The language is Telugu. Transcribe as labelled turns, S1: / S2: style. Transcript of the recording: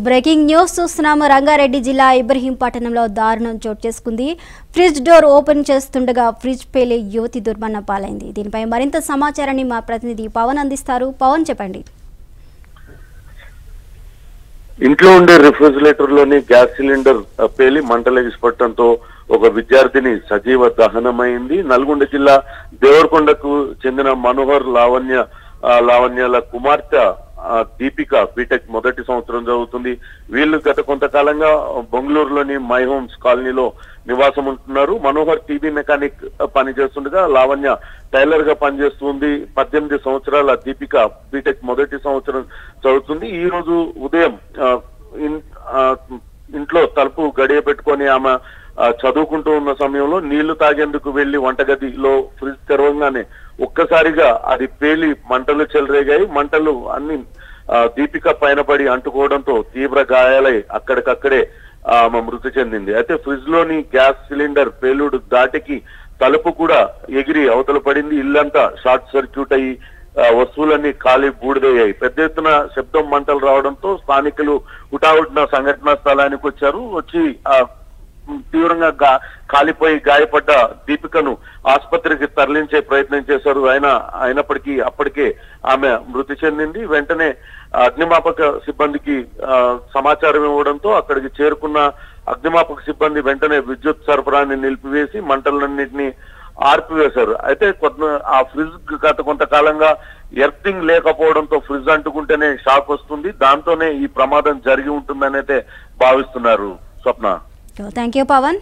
S1: బ్రేకింగ్ న్యూస్ చూస్తున్నాము. రంగారెడ్డి జిల్లా ఇబ్రహీంపట్నంలో దారుణం చోటు చేసుకుంది. ఫ్రిడ్జ్ డోర్ ఓపెన్ చేస్తుండగా ఫ్రిడ్జ్ పేలి యువతి దుర్మరణ పాలైంది. దీనిపై మరింత సమాచారాన్ని మా ప్రతినిధి పవన్ అందిస్తారు. పవన్, చెప్పండి.
S2: ఇంట్లో ఉండే రిఫ్రిజిరేటర్ లోని గ్యాస్ సిలిండర్ పేలి మంటలెగిసిపట్టడంతో ఒక విద్యార్థిని సజీవ దహనమైంది. నల్గొండ జిల్లా దేవరకొండకు చెందిన మనోహర్ లావణ్యాల కుమార్తె దీపిక బీటెక్ మొదటి సంవత్సరం చదువుతుంది. వీళ్ళు గత కొంతకాలంగా బెంగళూరులోని మై హోమ్స్ కాలనీలో నివాసం ఉంటున్నారు. మనోహర్ టీవీ మెకానిక్ పని చేస్తుండగా లావణ్య టైలర్ గా పనిచేస్తుంది. 18 సంవత్సరాల దీపిక బీటెక్ మొదటి సంవత్సరం చదువుతుంది. ఈ రోజు ఉదయం ఇంట్లో తలుపు గడియ పెట్టుకొని ఆమె చదువుకుంటూ ఉన్న సమయంలో నీళ్లు తాగేందుకు వెళ్లి వంటగదిలో ఫ్రిడ్జ్ తెరవగానే ఒక్కసారిగా అది పేలి మంటలు చెలరేగాయి. మంటలు అన్ని దీపిక పైన పడి అంటుకోవడంతో తీవ్ర గాయాలై అక్కడికక్కడే ఆమె మృతి చెందింది. అయితే ఫ్రిడ్జ్ లోని గ్యాస్ సిలిండర్ పేలుడు దాటికి తలుపు కూడా ఎగిరి అవతల పడింది. ఇల్లంతా షార్ట్ సర్క్యూట్ అయ్యి వస్తువులన్నీ కాలి బూడిదయ్యాయి. పెద్ద ఎత్తున శబ్దం మంటలు రావడంతో స్థానికులు హుటాహుటిన సంఘటనా స్థలానికి వచ్చి తీవ్రంగా కాలిపోయి గాయపడ్డ దీపికను ఆసుపత్రికి తరలించే ప్రయత్నం చేశారు. అయినప్పటికీ అప్పటికే ఆమె మృతి చెందింది. వెంటనే అగ్నిమాపక సిబ్బందికి సమాచారం ఇవ్వడంతో అక్కడికి చేరుకున్న అగ్నిమాపక సిబ్బంది వెంటనే విద్యుత్ సరఫరాని నిలిపివేసి మంటలన్నింటినీ ఆర్పివేశారు. అయితే ఆ ఫ్రిడ్జ్ గత కొంతకాలంగా ఎర్తింగ్ లేకపోవడంతో ఫ్రిడ్జ్ అంటుకుంటేనే షాక్ వస్తుంది. దాంతోనే ఈ ప్రమాదం జరిగి ఉంటుందని అయితే భావిస్తున్నారు. స్వప్న.
S1: Thank you Pawan.